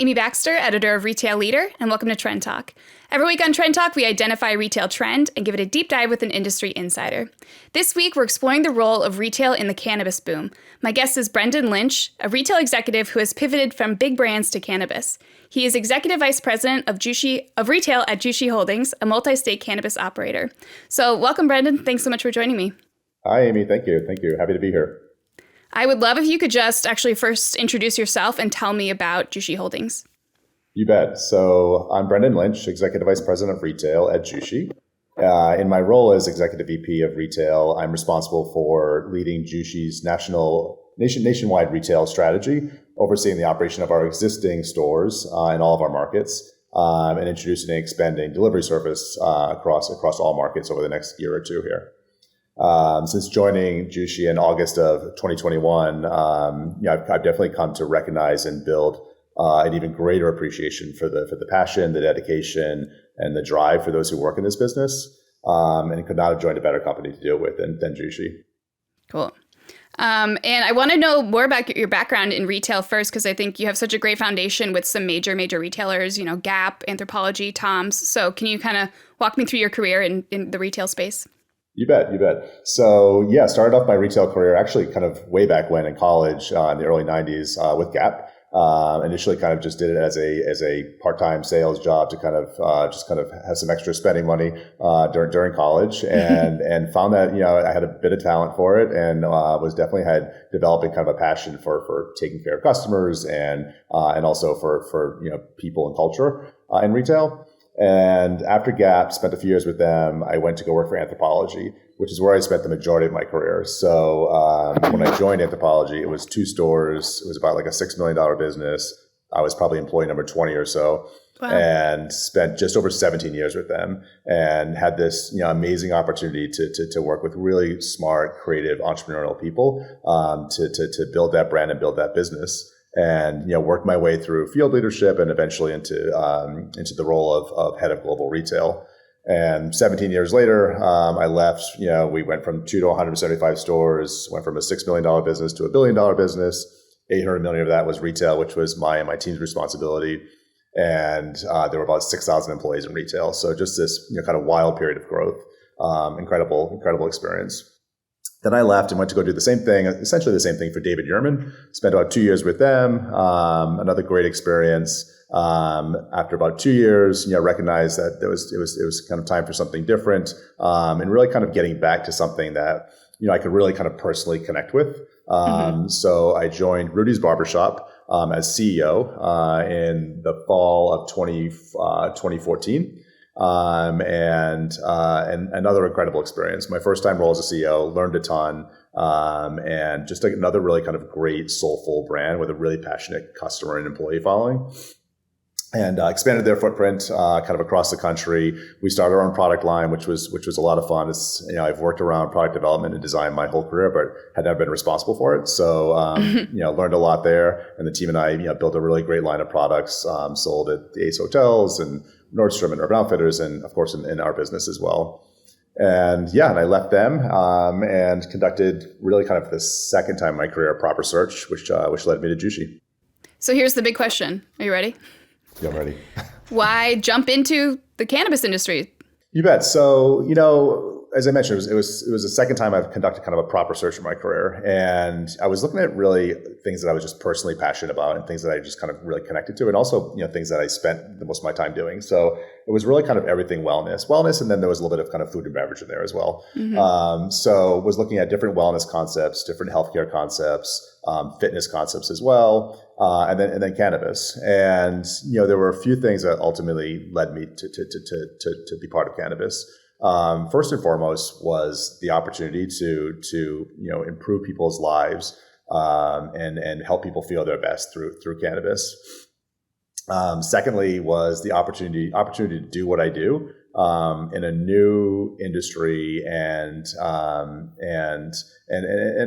Amy Baxter, editor of Retail Leader, and welcome to Trend Talk. Every week on Trend Talk, we identify a retail trend and give it a deep dive with an industry insider. This week, we're exploring the role of retail in the cannabis boom. My guest is Brendan Lynch, a retail executive who has pivoted from big brands to cannabis. He is Executive Vice President of Retail at Jushi Holdings, a multi-state cannabis operator. So welcome, Brendan. Thanks so much for joining me. Hi, Amy. Thank you. Happy to be here. I would love if you could just actually first introduce yourself and tell me about Jushi Holdings. You bet. So I'm Brendan Lynch, Executive Vice President of Retail at Jushi. In my role as Executive VP of Retail, I'm responsible for leading Jushi's nationwide retail strategy, overseeing the operation of our existing stores in all of our markets, and introducing and expanding delivery service across all markets over the next year or two here. Since joining Jushi in August of 2021, I've definitely come to recognize and build an even greater appreciation for the passion, the dedication, and the drive for those who work in this business, and could not have joined a better company to do it with than Jushi. Cool. And I want to know more about your background in retail first, because I think you have such a great foundation with some major retailers, Gap, Anthropologie, Tom's. So can you kind of walk me through your career in the retail space? You bet. So started off my retail career actually kind of way back when in college in the early 90s with Gap. Initially kind of just did it as a part-time sales job to kind of have some extra spending money during college and found that I had a bit of talent for it and was definitely developing kind of a passion for taking care of customers and also for people and culture in retail. And after Gap, spent a few years with them, I went to go work for Anthropologie, which is where I spent the majority of my career. So when I joined Anthropologie, it was 2 stores. It was about like a $6 million business. I was probably employee number 20 or so. Wow. And spent just over 17 years with them and had this amazing opportunity to work with really smart, creative, entrepreneurial people to build that brand and build that business. And worked my way through field leadership and eventually into the role of head of global retail. And 17 years later, I left. We went from 2 to 175 stores. Went from a $6 million business to a $1 billion business. 800 million of that was retail, which was my and my team's responsibility. And there were about 6,000 employees in retail. So just this kind of wild period of growth. Incredible experience. Then I left and went to go do essentially the same thing for David Yurman. Spent about 2 years with them. Another great experience. After about 2 years, recognized that it was kind of time for something different, and really kind of getting back to something that I could really kind of personally connect with. So I joined Rudy's Barbershop as CEO in the fall of 2014. And another incredible experience. My first time role as a CEO, learned a ton, and just another really kind of great soulful brand with a really passionate customer and employee following. And expanded their footprint kind of across the country. We started our own product line, which was a lot of fun. I've worked around product development and design my whole career, but had never been responsible for it. So learned a lot there. And the team and I built a really great line of products sold at the Ace Hotels and Nordstrom and Urban Outfitters, and of course in our business as well. And I left them and conducted really kind of the second time in my career a proper search, which led me to Jushi. So here's the big question. Are you ready? Yeah, I'm ready. Why jump into the cannabis industry? You bet. So, as I mentioned, it was the second time I've conducted kind of a proper search in my career. And I was looking at really things that I was just personally passionate about and things that I just kind of really connected to, and also, things that I spent the most of my time doing. So it was really kind of everything wellness. And then there was a little bit of kind of food and beverage in there as well. So was looking at different wellness concepts, different healthcare concepts, fitness concepts as well. And then cannabis. And, there were a few things that ultimately led me to be part of cannabis. First and foremost was the opportunity to improve people's lives, and help people feel their best through cannabis. Secondly was the opportunity to do what I do, in a new industry and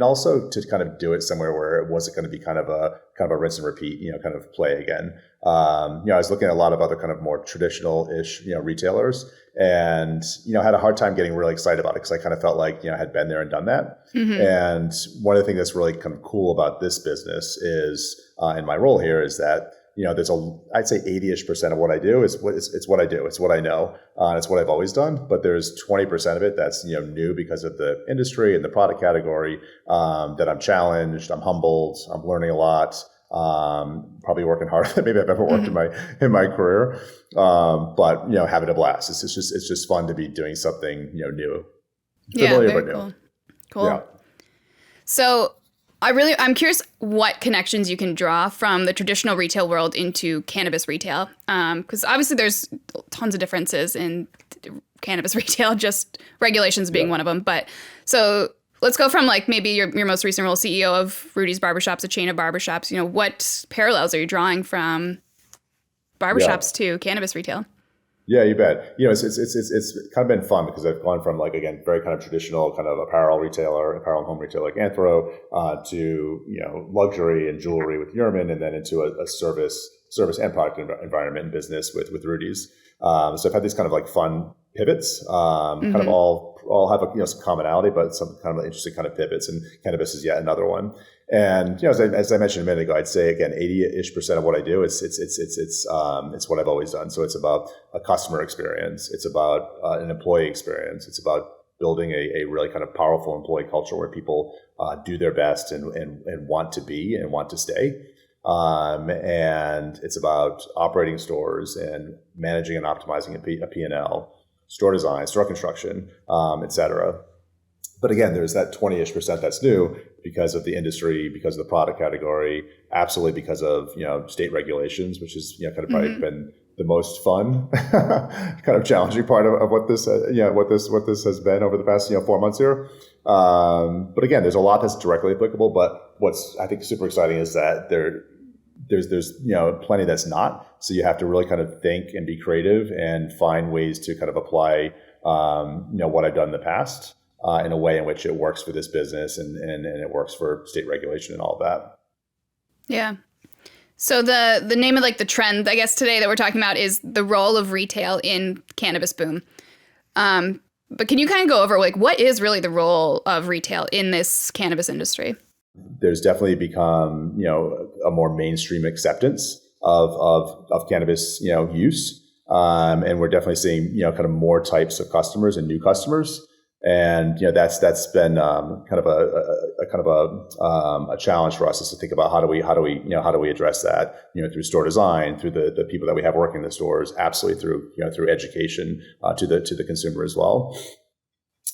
also to kind of do it somewhere where it wasn't going to be kind of a rinse and repeat, kind of play again. I was looking at a lot of other kind of more traditional-ish, retailers, and, had a hard time getting really excited about it because I kind of felt like, I had been there and done that. And one of the things that's really kind of cool about this business is, in my role here, is that I'd say 80-ish% of what I do it's what I do. It's what I know. It's what I've always done. But there's 20% of it that's, new because of the industry and the product category, that I'm challenged, I'm humbled, I'm learning a lot. Probably working harder than maybe I've ever worked in my career. But having a blast. It's just fun to be doing something, new. Familiar but new. Cool. Yeah. So I'm curious what connections you can draw from the traditional retail world into cannabis retail. Because obviously there's tons of differences in cannabis retail, just regulations being one of them. But so let's go from like maybe your most recent role, CEO of Rudy's Barbershops, a chain of barbershops. What parallels are you drawing from barbershops to cannabis retail? Yeah, you bet. It's kind of been fun because I've gone from very kind of traditional kind of apparel and home retailer like Anthro, to, luxury and jewelry with Yurman, and then into a service and product environment and business with Rudy's. So I've had these kind of like fun pivots, kind of all have some commonality, but some kind of interesting kind of pivots, and cannabis is yet another one. And as I mentioned a minute ago, I'd say again 80-ish% of what I do it's what I've always done. So it's about a customer experience, it's about an employee experience, it's about building a really kind of powerful employee culture where people do their best and want to be and want to stay. And it's about operating stores and managing and optimizing a P&L, store design, store construction, et cetera. But again, there's that 20-ish% that's new because of the industry, because of the product category, absolutely because of, state regulations, which is, kind of probably been the most fun, kind of challenging part of what this, what this has been over the past, 4 months here. But again, there's a lot that's directly applicable, but what's I think super exciting is that there's plenty that's not. So you have to really kind of think and be creative and find ways to kind of apply, what I've done in the past, in a way in which it works for this business and it works for state regulation and all of that. Yeah. So the name of the trend, I guess, today that we're talking about is the role of retail in cannabis boom. But can you kind of go over what is really the role of retail in this cannabis industry? There's definitely become, a more mainstream acceptance of cannabis, use. And we're definitely seeing, kind of more types of customers and new customers. And, that's been kind of a challenge for us, is to think about how do we address that, through store design, through the people that we have working in the stores, absolutely through education, to the consumer as well.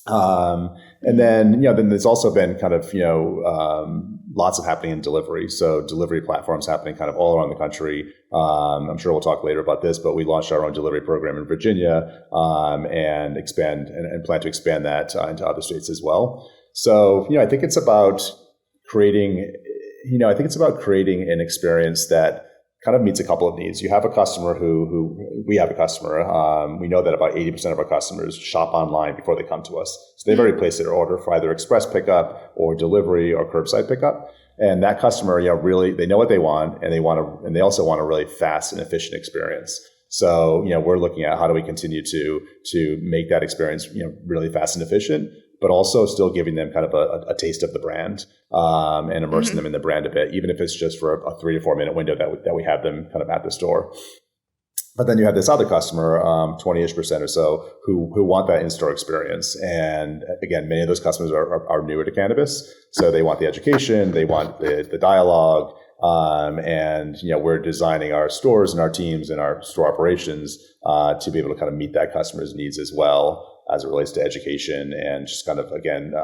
And then there's also been kind of, lots of happening in delivery. So delivery platforms happening kind of all around the country. I'm sure we'll talk later about this, but we launched our own delivery program in Virginia, and plan to expand that into other states as well. So, I think it's about creating an experience that kind of meets a couple of needs. You have a customer we have a customer. We know that about 80% of our customers shop online before they come to us. So they've already placed their order for either express pickup or delivery or curbside pickup. And that customer, really, they know what they want, and they also want a really fast and efficient experience. So, we're looking at how do we continue to make that experience, really fast and efficient, but also still giving them kind of a taste of the brand, and immersing them in the brand a bit, even if it's just for a 3 to 4 minute window that we have them kind of at the store. But then you have this other customer, 20-ish% or so, who want that in-store experience. And again, many of those customers are newer to cannabis. So they want the education, they want the dialogue. And, we're designing our stores and our teams and our store operations, to be able to kind of meet that customer's needs as well, as it relates to education and just kind of, again,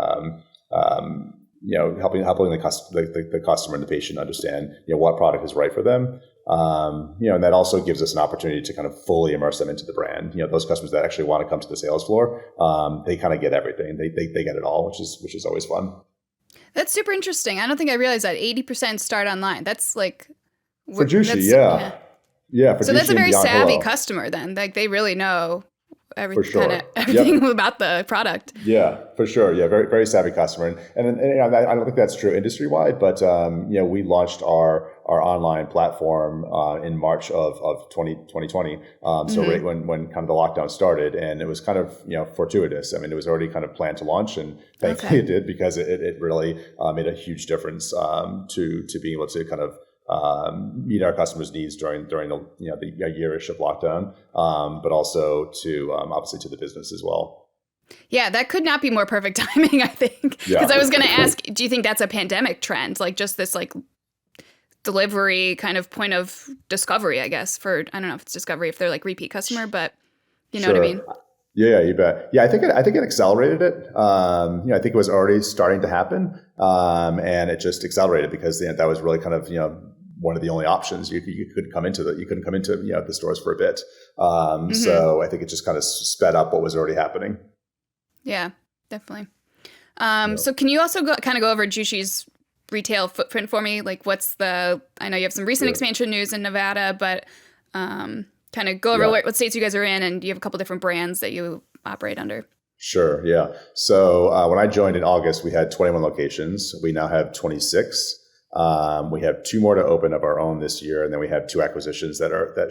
helping the customer and the patient understand, what product is right for them. And that also gives us an opportunity to kind of fully immerse them into the brand. Those customers that actually want to come to the sales floor, they kind of get everything. They get it all, which is always fun. That's super interesting. I don't think I realized that 80% start online. That's for Jushi, yeah. Yeah. For so Jushi, that's a very savvy Hello. Customer then. They really know everything, sure. everything about the product. Yeah, for sure. Yeah, very, very savvy customer. And I don't think that's true industry wide, but we launched our online platform in March of 2020. So right when kind of the lockdown started, and it was kind of fortuitous. I mean, it was already kind of planned to launch, and thankfully it did, because it really made a huge difference to being able to kind of meet our customers' needs during the the year-ish of lockdown, but also to obviously to the business as well. Yeah, that could not be more perfect timing, I think. Because I was going to ask, do you think that's a pandemic trend? Like just this like delivery kind of point of discovery, I guess, for, I don't know if it's discovery, if they're like repeat customer, but you know what I mean? Yeah, you bet. Yeah, I think it accelerated it. I think it was already starting to happen, and it just accelerated because that was really kind of one of the only options. You couldn't come into the stores for a bit. So I think it just kind of sped up what was already happening. Yeah, definitely. So can you also go over Jushi's retail footprint for me? Like I know you have some recent expansion news in Nevada, but kind of go over what states you guys are in, and you have a couple different brands that you operate under. Sure, yeah. So when I joined in August, we had 21 locations. We now have 26. We have 2 more to open of our own this year, and then we have 2 acquisitions that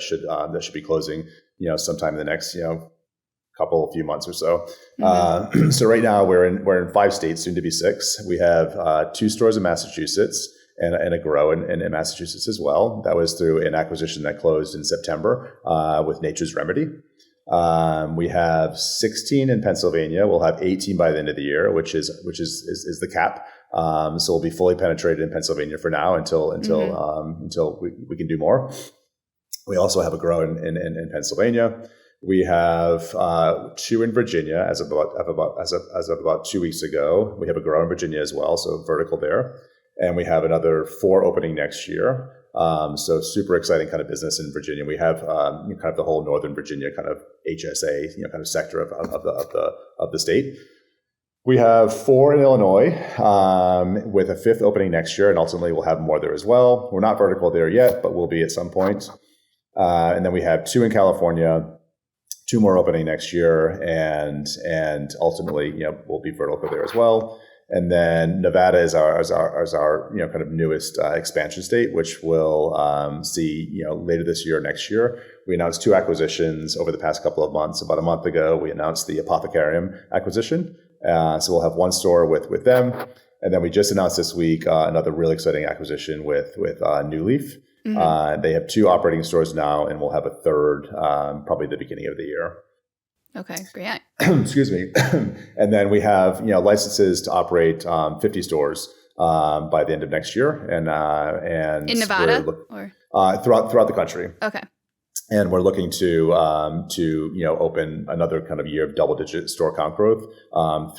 should be closing sometime in the next few months or so. Mm-hmm. So right now we're in 5 states, soon to be 6. We have 2 stores in Massachusetts and a grow in Massachusetts as well. That was through an acquisition that closed in September with Nature's Remedy. We have 16 in Pennsylvania. We'll have 18 by the end of the year, which is the cap. So we'll be fully penetrated in Pennsylvania for now until we can do more. We also have a grow in Pennsylvania. We have 2 in Virginia as of about 2 weeks ago. We have a grow in Virginia as well, so vertical there. And we have another 4 opening next year. So super exciting kind of business in Virginia. We have kind of the whole Northern Virginia kind of HSA kind of sector of the state. We have 4 in Illinois with a 5th opening next year, and ultimately we'll have more there as well. We're not vertical there yet, but we'll be at some point. And then we have 2 in California. 2 more opening next year, and ultimately, we'll be vertical there as well. And then Nevada is our kind of newest expansion state, which we'll see later this year or next year. We announced 2 acquisitions over the past couple of months. About a month ago, we announced the Apothecarium acquisition. So we'll have 1 store with them, and then we just announced this week another really exciting acquisition with New Leaf. Mm-hmm. They have 2 operating stores now, and we'll have a 3rd probably the beginning of the year. Okay, great. Excuse me. And then we have licenses to operate 50 stores by the end of next year, and in Nevada or throughout the country. Okay. And we're looking to open another kind of year of double-digit store count growth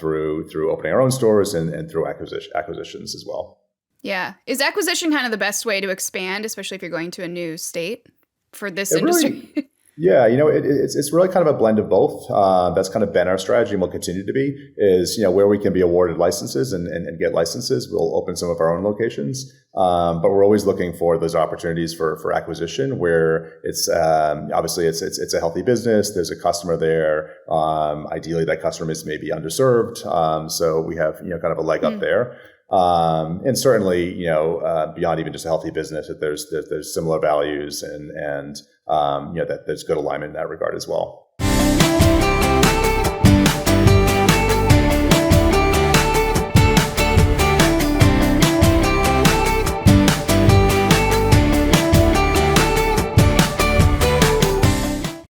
through opening our own stores and through acquisitions as well. Yeah. Is acquisition kind of the best way to expand, especially if you're going to a new state for this industry? Really, yeah, it's really kind of a blend of both. That's kind of been our strategy and will continue to be, is, where we can be awarded licenses and get licenses, we'll open some of our own locations. But we're always looking for those opportunities for acquisition where it's obviously it's a healthy business. There's a customer there. Ideally, that customer is maybe underserved. So we have, kind of a leg up there. And certainly, beyond even just a healthy business, that there's similar values and that there's good alignment in that regard as well.